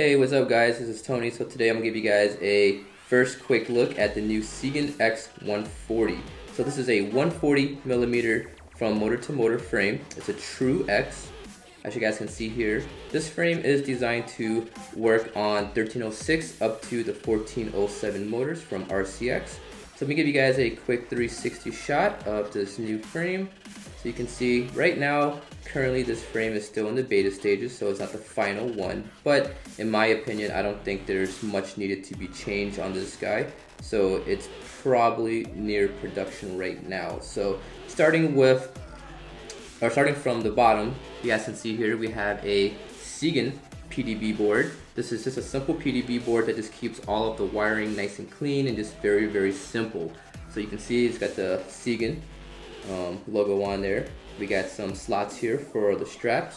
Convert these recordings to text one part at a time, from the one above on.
Hey, what's up guys? This is Tony. So today I'm going to give you guys a first quick look at the new SiganX140. So this is a 140 millimeter from motor to motor frame. It's a true X, as you guys can see here. This frame is designed to work on 1306 up to the 1407 motors from RCX. So let me give you guys a quick 360 shot of this new frame. So you can see right now, currently this frame is still in the beta stages, so it's not the final one. But in my opinion, I don't think there's much needed to be changed on this guy. So it's probably near production right now. So starting from the bottom, you guys can see here we have a Sigan Pdb board. This is just a simple Pdb board that just keeps all of the wiring nice and clean and just very, very simple. So you can see it's got the Sigan logo on there. We got some slots here for the straps.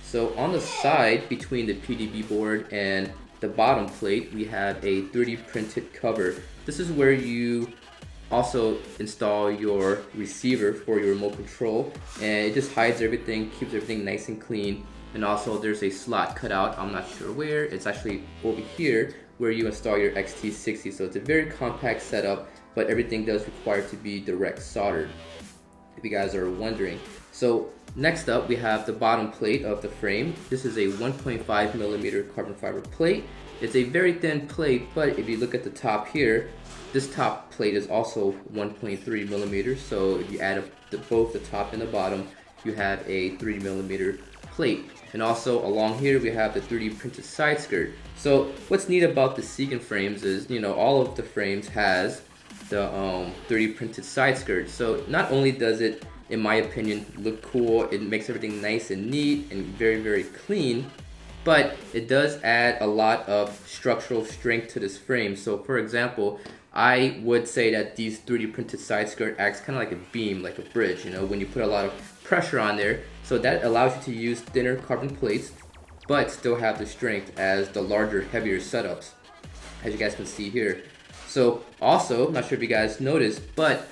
So on the side between the Pdb board and the bottom plate, we have a 3D printed cover. This is where you also install your receiver for your remote control, and it just hides everything, keeps everything nice and clean. And also there's a slot cut out, I'm not sure where, it's actually over here where you install your XT60. So it's a very compact setup, but everything does require to be direct soldered, if you guys are wondering. So next up we have the bottom plate of the frame. This is a 1.5 millimeter carbon fiber plate. It's a very thin plate, but if you look at the top here, this top plate is also 1.3 millimeters. So if you add up both the top and the bottom, you have a 3 millimeter plate. And also along here we have the 3D printed side skirt. So what's neat about the Sigan frames is, you know, all of the frames has the 3D printed side skirt. So not only does it, in my opinion, look cool, it makes everything nice and neat and very, very clean, but it does add a lot of structural strength to this frame. So for example, I would say that these 3D printed side skirt acts kind of like a beam, like a bridge, you know, when you put a lot of pressure on there. So that allows you to use thinner carbon plates, but still have the strength as the larger, heavier setups, as you guys can see here. So also, I'm not sure if you guys noticed, but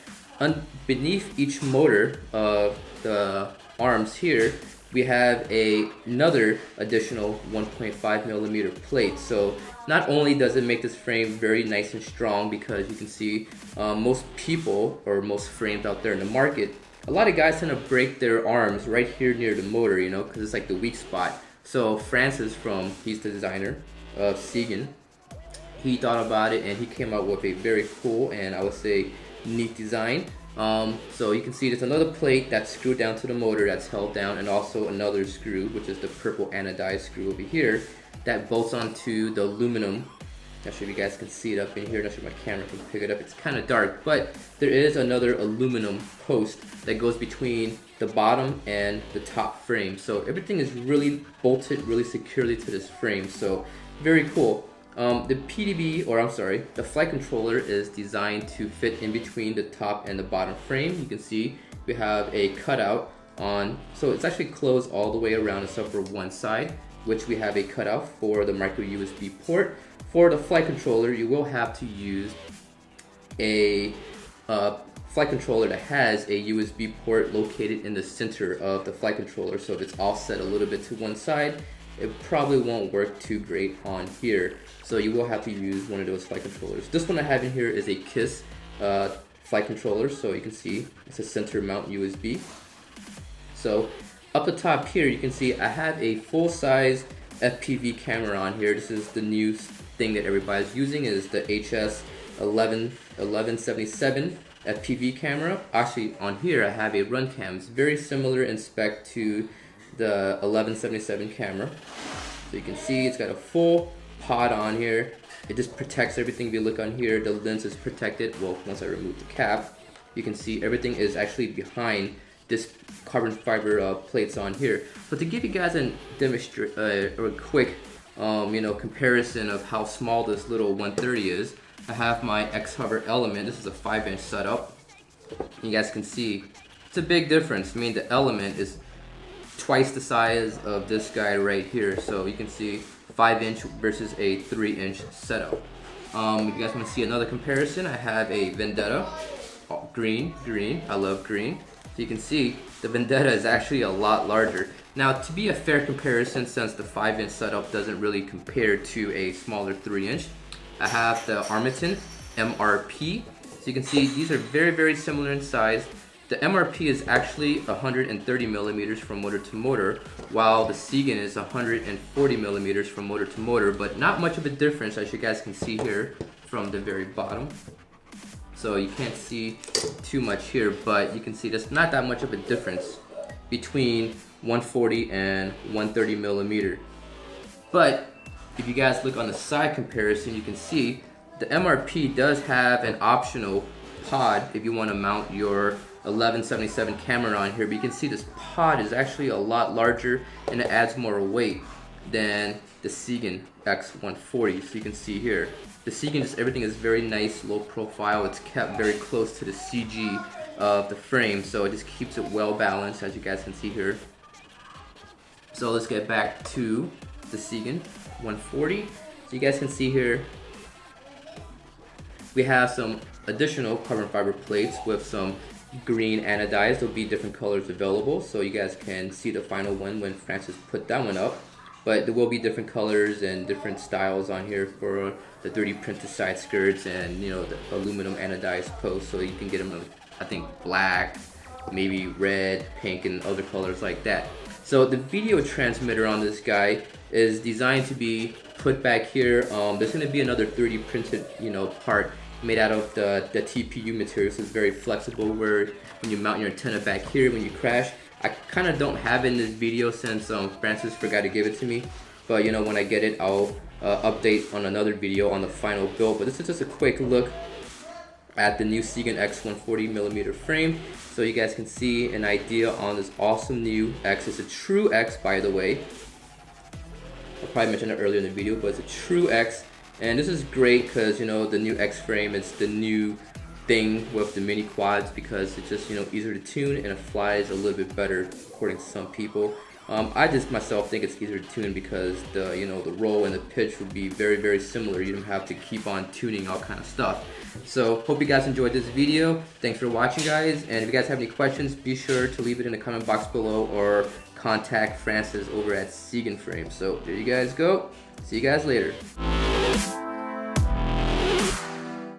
beneath each motor of the arms here, we have another additional 1.5 millimeter plate. So not only does it make this frame very nice and strong, because you can see most people, or most frames out there in the market, a lot of guys tend to break their arms right here near the motor, you know, because it's like the weak spot. So Francis, he's the designer of Sigan, he thought about it and he came out with a very cool and I would say neat design. So you can see there's another plate that's screwed down to the motor that's held down, and also another screw, which is the purple anodized screw over here, that bolts onto the aluminum. Not sure if you guys can see it up in here, not sure if my camera can pick it up, it's kind of dark, but there is another aluminum post that goes between the bottom and the top frame. So everything is really bolted really securely to this frame, so very cool. The the flight controller is designed to fit in between the top and the bottom frame. You can see we have a cutout on, so it's actually closed all the way around except for one side, which we have a cutout for the micro USB port. For the flight controller, you will have to use a flight controller that has a USB port located in the center of the flight controller. So if it's offset a little bit to one side, it probably won't work too great on here. So you will have to use one of those flight controllers. This one I have in here is a KISS flight controller. So you can see it's a center mount USB. So up the top here, you can see I have a full-size FPV camera on here. This is the new thing that everybody's using, is the HS1177 FPV camera. Actually on here I have a run cam. It's very similar in spec to the 1177 camera. So you can see it's got a full pod on here. It just protects everything. If you look on here, the lens is protected. Well, once I remove the cap, you can see everything is actually behind this carbon fiber plates on here. But to give you guys a quick comparison of how small this little 130 is, I have my X-Hover Element. This is a 5-inch setup. You guys can see it's a big difference. I mean, the Element is twice the size of this guy right here. So you can see 5-inch versus a 3-inch setup. If you guys want to see another comparison, I have a Vendetta, green, I love green. So you can see the Vendetta is actually a lot larger. Now, to be a fair comparison, since the 5-inch setup doesn't really compare to a smaller 3-inch, I have the Armaton MRP. So you can see these are very, very similar in size. The MRP is actually 130 millimeters from motor to motor, while the Sigan is 140 millimeters from motor to motor, but not much of a difference, as you guys can see here from the very bottom. So you can't see too much here, but you can see there's not that much of a difference between 140 and 130 millimeter. But if you guys look on the side comparison, you can see the MRP does have an optional pod if you want to mount your 1177 camera on here, but you can see this pod is actually a lot larger and it adds more weight than the SiganX140. So you can see here, the Sigan, just everything is very nice, low profile. It's kept very close to the CG of the frame, so it just keeps it well balanced, as you guys can see here. So let's get back to the SiganX140. So you guys can see here, we have some additional carbon fiber plates with some green anodized. There'll be different colors available, so you guys can see the final one when Francis put that one up. But there will be different colors and different styles on here for the 3D printed side skirts and, you know, the aluminum anodized posts. So you can get them, I think, black, maybe red, pink, and other colors like that. So the video transmitter on this guy is designed to be put back here. There's going to be another 3D printed, you know, part made out of the TPU material, so it's very flexible, where when you mount your antenna back here, when you crash, I kind of don't have it in this video since Francis forgot to give it to me, but you know, when I get it, I'll update on another video on the final build. But this is just a quick look at the new SiganX140 millimeter frame, so you guys can see an idea on this awesome new X. It's a true X, by the way. I probably mentioned it earlier in the video, but it's a true X. And this is great because, you know, the new X frame is the new thing with the mini quads, because it's just, you know, easier to tune and it flies a little bit better according to some people. I just myself think it's easier to tune because the, you know, the roll and the pitch would be very, very similar. You don't have to keep on tuning all kind of stuff. So hope you guys enjoyed this video. Thanks for watching, guys. And if you guys have any questions, be sure to leave it in the comment box below or contact Francis over at Sigan Frame. So there you guys go. See you guys later.